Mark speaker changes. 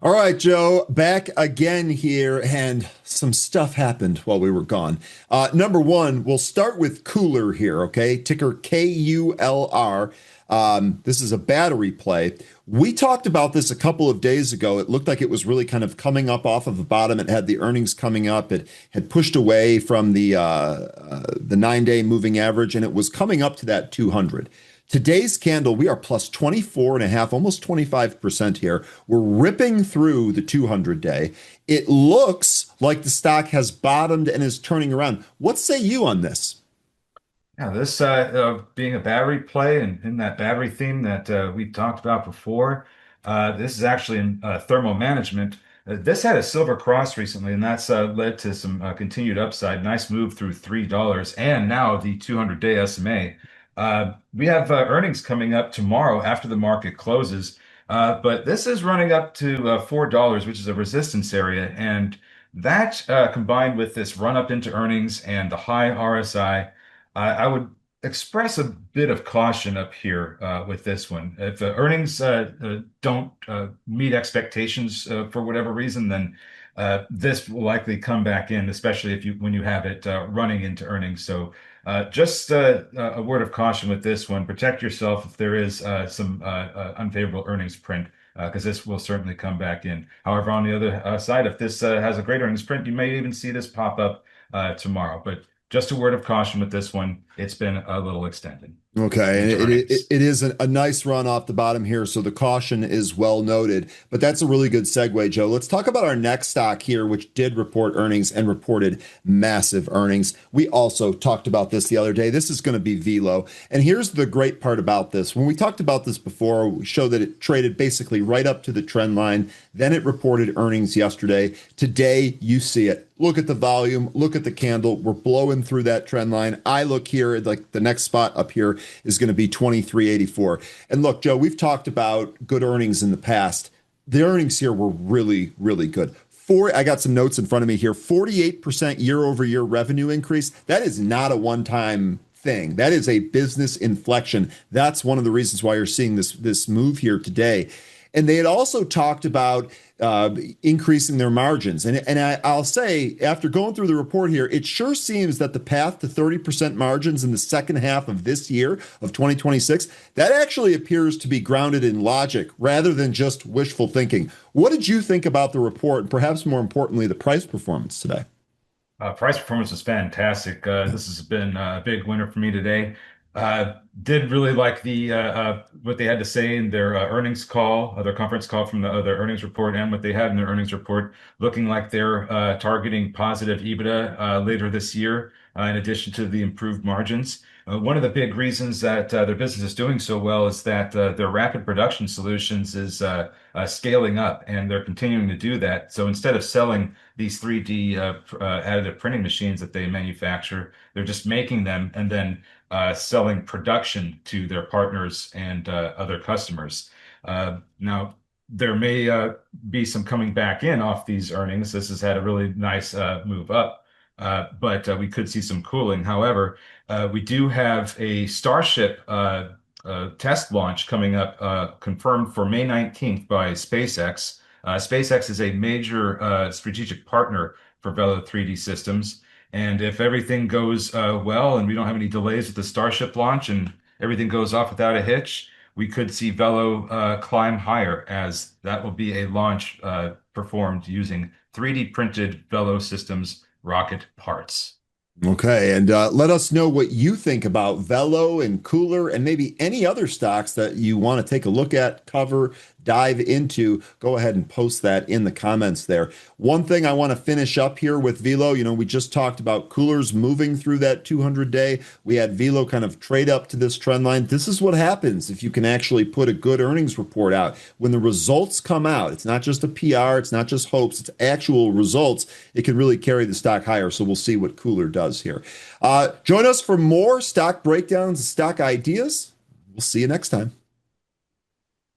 Speaker 1: All right, Joe, back again here, and some stuff happened while we were gone. Number one, we'll start with KULR here, okay? Ticker KULR. This is a battery play. We talked about this a couple of days ago. It looked like it was really kind of coming up off of the bottom. It had the earnings coming up. It had pushed away from the 9-day moving average, and it was coming up to that 200. Today's candle, we are plus 24 and a half, almost 25% here. We're ripping through the 200-day. It looks like the stock has bottomed and is turning around. What say you on this?
Speaker 2: Yeah, this being a battery play and in that battery theme that we talked about before, this is actually in thermal management. This had a silver cross recently, and that's led to some continued upside. Nice move through $3, and now the 200-day SMA. We have earnings coming up tomorrow after the market closes, but this is running up to $4, which is a resistance area, and that combined with this run up into earnings and the high RSI. I would express a bit of caution up here with this one. If the earnings don't meet expectations for whatever reason, then this will likely come back in, especially if you when you have it running into earnings. So just a word of caution with this one. Protect yourself if there is some unfavorable earnings print. Because this will certainly come back in. However, on the other side, if this has a great earnings print, you may even see this pop up tomorrow. But just a word of caution with this one. It's been a little extended
Speaker 1: Okay, and
Speaker 2: into earnings.
Speaker 1: it is a nice run off the bottom here, so the caution is well noted. But that's a really good segue, Joe. Let's talk about our next stock here, which did report earnings and reported massive earnings. We also talked about this the other day. This is going to be Velo. And here's the great part about this. When we talked about this before, we showed that it traded basically right up to the trend line. Then it reported earnings yesterday. Today, you see it. Look at the volume, look at the candle. We're blowing through that trend line. I look here at like the next spot up here is going to be 2384. And look, Joe, we've talked about good earnings in the past. The earnings here were really, really good. I got some notes in front of me here. 48% year over year revenue increase. That is not a one-time thing. That is a business inflection. That's one of the reasons why you're seeing this move here today. And they had also talked about increasing their margins. I'll say, after going through the report here, it sure seems that the path to 30% margins in the second half of this year of 2026, that actually appears to be grounded in logic rather than just wishful thinking. What did you think about the report, and perhaps more importantly, the price performance today?
Speaker 2: Price performance was fantastic. This has been a big winner for me today. Did really like the what they had to say in their earnings call, their conference call from their earnings report, and what they had in their earnings report, looking like they're targeting positive EBITDA later this year, in addition to the improved margins. One of the big reasons that their business is doing so well is that their rapid production solutions is scaling up, and they're continuing to do that. So instead of selling these 3D additive printing machines that they manufacture, they're just making them and then selling production to their partners and other customers. Now, there may be some coming back in off these earnings. This has had a really nice move up, but we could see some cooling. However, we do have a Starship test launch coming up, confirmed for May 19th by SpaceX. SpaceX is a major strategic partner for Velo 3D Systems. And if everything goes well and we don't have any delays with the Starship launch and everything goes off without a hitch, we could see Velo climb higher, as that will be a launch performed using 3D printed Velo Systems rocket parts.
Speaker 1: Okay, and let us know what you think about Velo and KULR and maybe any other stocks that you want to take a look at, cover, dive into. Go ahead and post that in the comments there. One thing I want to finish up here with Velo, we just talked about KULR's moving through that 200-day. We had Velo kind of trade up to this trend line. This is what happens if you can actually put a good earnings report out. When the results come out, it's not just a PR, it's not just hopes, it's actual results. It can really carry the stock higher. So we'll see what KULR does here. Join us for more stock breakdowns, stock ideas. We'll see you next time.